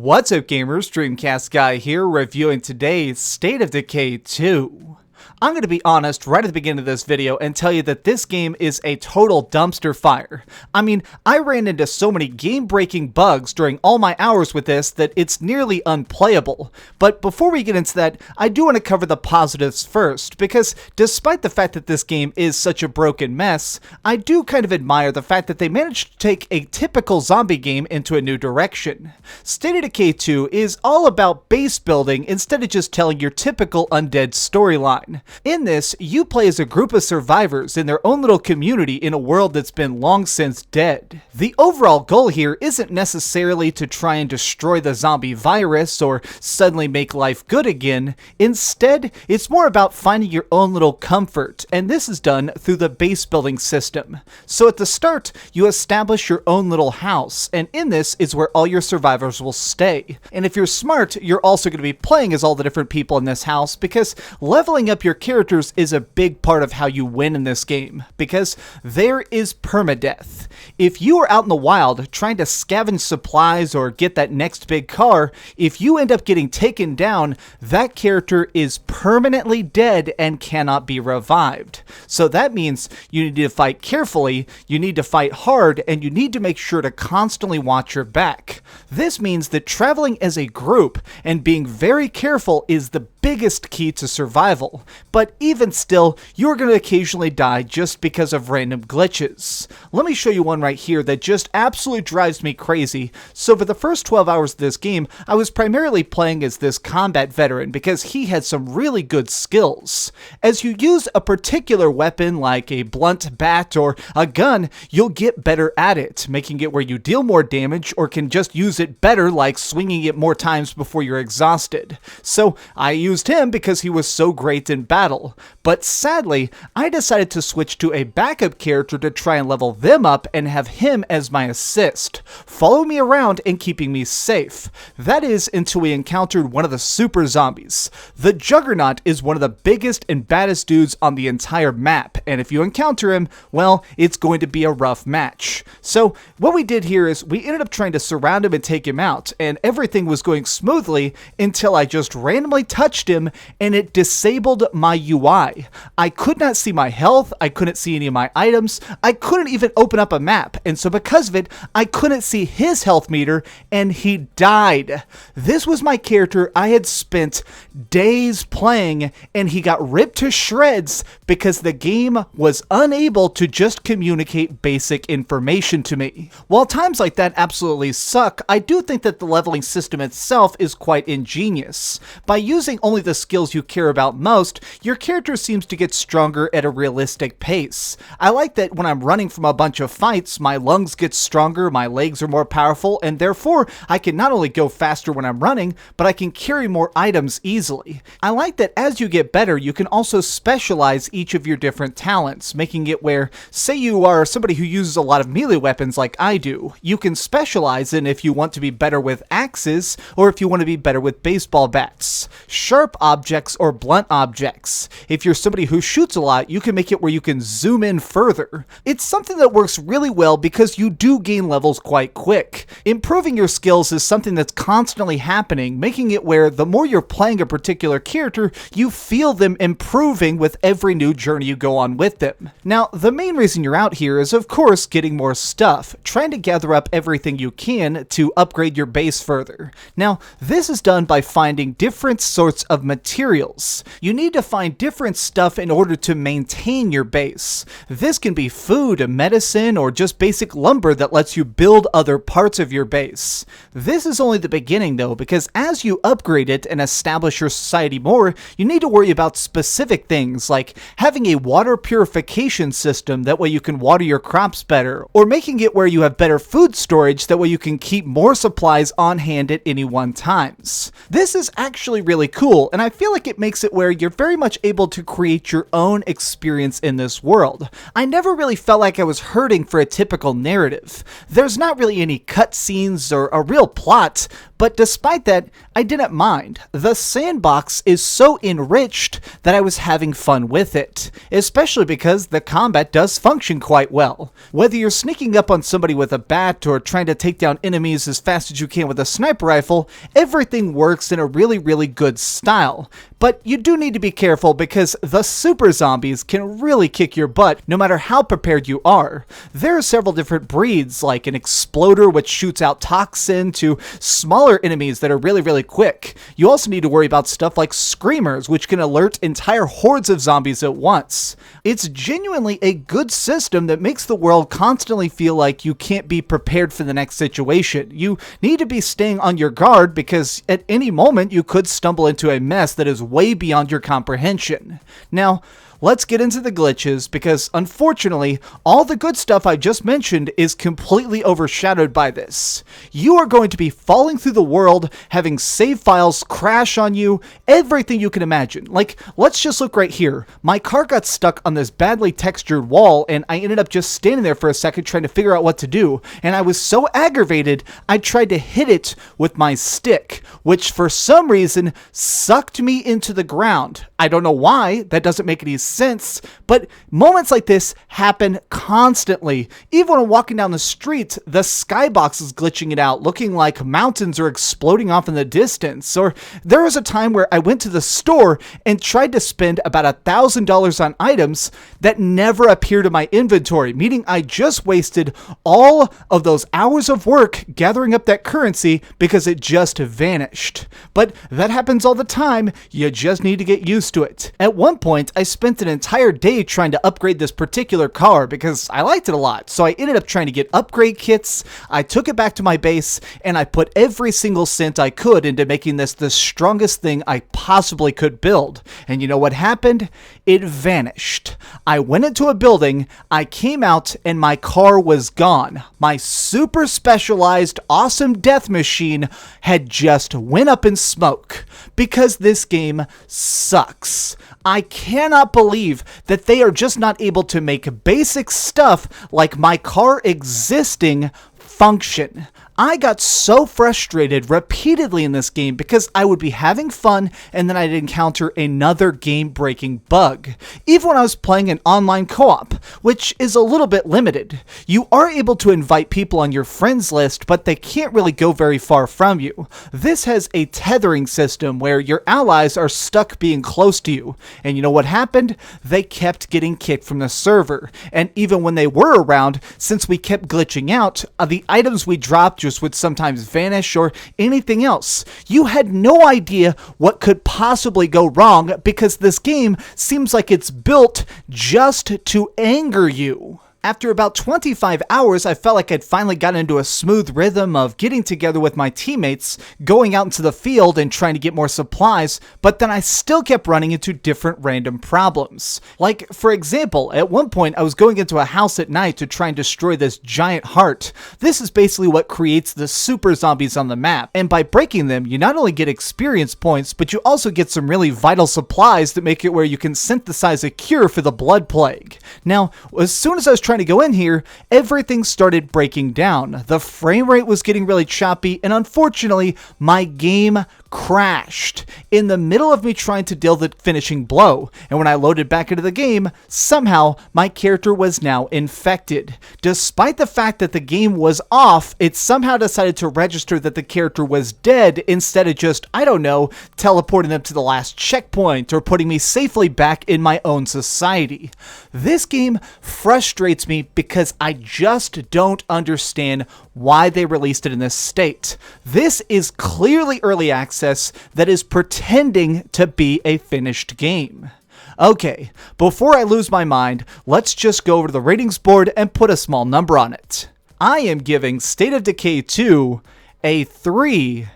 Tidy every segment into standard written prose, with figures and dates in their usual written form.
What's up gamers, DreamcastGuy here, reviewing today's State of Decay 2. I'm going to be honest right at the beginning of this video and tell you that this game is a total dumpster fire. I mean, I ran into so many game-breaking bugs during all my hours with this that it's nearly unplayable. But before we get into that, I do want to cover the positives first, because despite the fact that this game is such a broken mess, I do kind of admire the fact that they managed to take a typical zombie game into a new direction. State of Decay 2 is all about base building instead of just telling your typical undead storyline. In this, you play as a group of survivors in their own little community in a world that's been long since dead. The overall goal here isn't necessarily to try and destroy the zombie virus or suddenly make life good again. Instead, it's more about finding your own little comfort, and this is done through the base building system. So at the start, you establish your own little house, and in this is where all your survivors will stay. And if you're smart, you're also going to be playing as all the different people in this house, because leveling up your characters is a big part of how you win in this game, because there is permadeath. If you are out in the wild trying to scavenge supplies or get that next big car, if you end up getting taken down, that character is permanently dead and cannot be revived. So that means you need to fight carefully, you need to fight hard, and you need to make sure to constantly watch your back. This means that traveling as a group and being very careful is the biggest key to survival, but even still, you're going to occasionally die just because of random glitches. Let me show you one right here that just absolutely drives me crazy. So for the first 12 hours of this game, I was primarily playing as this combat veteran because he had some really good skills. As you use a particular weapon like a blunt bat or a gun, you'll get better at it, making it where you deal more damage or can just use it better, like swinging it more times before you're exhausted. So I used him because he was so great in battle, but sadly, I decided to switch to a backup character to try and level them up and have him as my assist, follow me around and keeping me safe. That is until we encountered one of the super zombies. The Juggernaut is one of the biggest and baddest dudes on the entire map, and if you encounter him, well, it's going to be a rough match. So what we did here is we ended up trying to surround him and take him out, and everything was going smoothly until I just randomly touched him and it disabled my UI. I could not see my health, I couldn't see any of my items, I couldn't even open up a map, and so because of it, I couldn't see his health meter, and he died. This was my character I had spent days playing, and he got ripped to shreds because the game was unable to just communicate basic information to me. While times like that absolutely suck, I do think that the leveling system itself is quite ingenious. By using only the skills you care about most, your character seems to get stronger at a realistic pace. I like that when I'm running from a bunch of fights, my lungs get stronger, my legs are more powerful, and therefore I can not only go faster when I'm running, but I can carry more items easily. I like that as you get better, you can also specialize each of your different talents, making it where, say you are somebody who uses a lot of melee weapons like I do, you can specialize in if you want to be better with axes, or if you want to be better with baseball bats, sharp objects or blunt objects. If you're somebody who shoots a lot, you can make it where you can zoom in further. It's something that works really well because you do gain levels quite quick. Improving your skills is something that's constantly happening, making it where the more you're playing a particular character, you feel them improving with every new journey you go on with them. Now, the main reason you're out here is of course getting more stuff, trying to gather up everything you can to upgrade your base further. Now, this is done by finding different sorts of materials. You need to find different stuff in order to maintain your base. This can be food, medicine, or just basic lumber that lets you build other parts of your base. This is only the beginning though, because as you upgrade it and establish your society more, you need to worry about specific things like having a water purification system, that way you can water your crops better, or making it where you have better food storage, that way you can keep more supplies on hand at any one times. This is actually really cool, and I feel like it makes it where you're very much able to create your own experience in this world. I never really felt like I was hurting for a typical narrative. There's not really any cutscenes or a real plot, But despite that, I didn't mind. The sandbox is so enriched that I was having fun with it, especially because the combat does function quite well. Whether you're sneaking up on somebody with a bat or trying to take down enemies as fast as you can with a sniper rifle, everything works in a really good style. But you do need to be careful because the super zombies can really kick your butt no matter how prepared you are. There are several different breeds, like an exploder which shoots out toxin, to smaller enemies that are really quick. You also need to worry about stuff like screamers, which can alert entire hordes of zombies at once. It's genuinely a good system that makes the world constantly feel like you can't be prepared for the next situation. You need to be staying on your guard because at any moment you could stumble into a mess that is way beyond your comprehension. Now, let's get into the glitches, because unfortunately, all the good stuff I just mentioned is completely overshadowed by this. You are going to be falling through the world, having save files crash on you, everything you can imagine. Like, let's just look right here. My car got stuck on this badly textured wall, and I ended up just standing there for a second trying to figure out what to do, and I was so aggravated, I tried to hit it with my stick, which for some reason sucked me into the ground. I don't know why, that doesn't make any sense, but moments like this happen constantly. Even when I'm walking down the street, the skybox is glitching it out, looking like mountains are exploding off in the distance. Or there was a time where I went to the store and tried to spend about $1,000 on items that never appeared in my inventory, meaning I just wasted all of those hours of work gathering up that currency because it just vanished. But that happens all the time. You just need to get used to it. At one point, I spent an entire day trying to upgrade this particular car because I liked it a lot. So I ended up trying to get upgrade kits. I took it back to my base and I put every single cent I could into making this the strongest thing I possibly could build. And you know what happened? It vanished. I went into a building, I came out, and my car was gone. My super specialized awesome death machine had just went up in smoke because this game sucks. I cannot believe that they are just not able to make basic stuff like my car existing function. I got so frustrated repeatedly in this game because I would be having fun and then I'd encounter another game-breaking bug. Even when I was playing an online co-op, which is a little bit limited. You are able to invite people on your friends list, but they can't really go very far from you. This has a tethering system where your allies are stuck being close to you. And you know what happened? They kept getting kicked from the server. And even when they were around, since we kept glitching out, the items we dropped just would sometimes vanish or anything else. You had no idea what could possibly go wrong because this game seems like it's built just to anger you. After about 25 hours, I felt like I'd finally gotten into a smooth rhythm of getting together with my teammates, going out into the field and trying to get more supplies, but then I still kept running into different random problems. Like, for example, at one point I was going into a house at night to try and destroy this giant heart. This is basically what creates the super zombies on the map, and by breaking them, you not only get experience points, but you also get some really vital supplies that make it where you can synthesize a cure for the blood plague. Now, as soon as I was trying to go in here, everything started breaking down. The frame rate was getting really choppy, and unfortunately, my game crashed in the middle of me trying to deal the finishing blow. And when I loaded back into the game, somehow my character was now infected. Despite the fact that the game was off, it somehow decided to register that the character was dead instead of just, I don't know, teleporting them to the last checkpoint or putting me safely back in my own society. This game frustrates me because I just don't understand why they released it in this state. This is clearly early access that is pretending to be a finished game. Okay, before I lose my mind, let's just go over to the ratings board and put a small number on it. I am giving State of Decay 2 a 3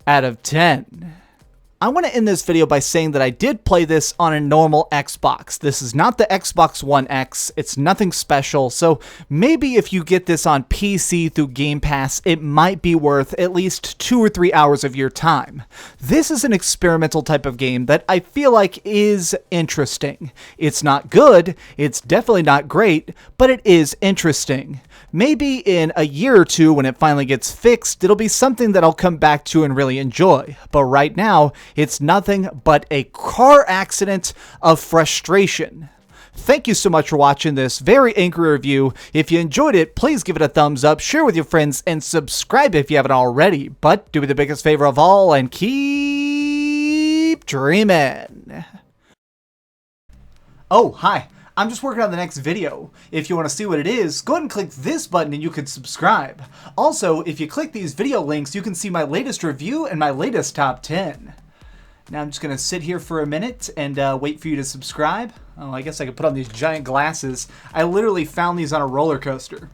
out of 10. I want to end this video by saying that I did play this on a normal Xbox. This is not the Xbox One X. It's nothing special. So maybe if you get this on PC through Game Pass, it might be worth at least 2 or 3 hours of your time. This is an experimental type of game that I feel like is interesting. It's not good. It's definitely not great, but it is interesting. Maybe in a year or two when it finally gets fixed, it'll be something that I'll come back to and really enjoy. But right now, it's nothing but a car accident of frustration. Thank you so much for watching this very angry review. If you enjoyed it, please give it a thumbs up, share with your friends, and subscribe if you haven't already. But do me the biggest favor of all and keep dreaming. Oh, hi. I'm just working on the next video. If you want to see what it is, go ahead and click this button and you can subscribe. Also, if you click these video links, you can see my latest review and my latest top 10. Now I'm just going to sit here for a minute and wait for you to subscribe. Oh, I guess I could put on these giant glasses. I literally found these on a roller coaster.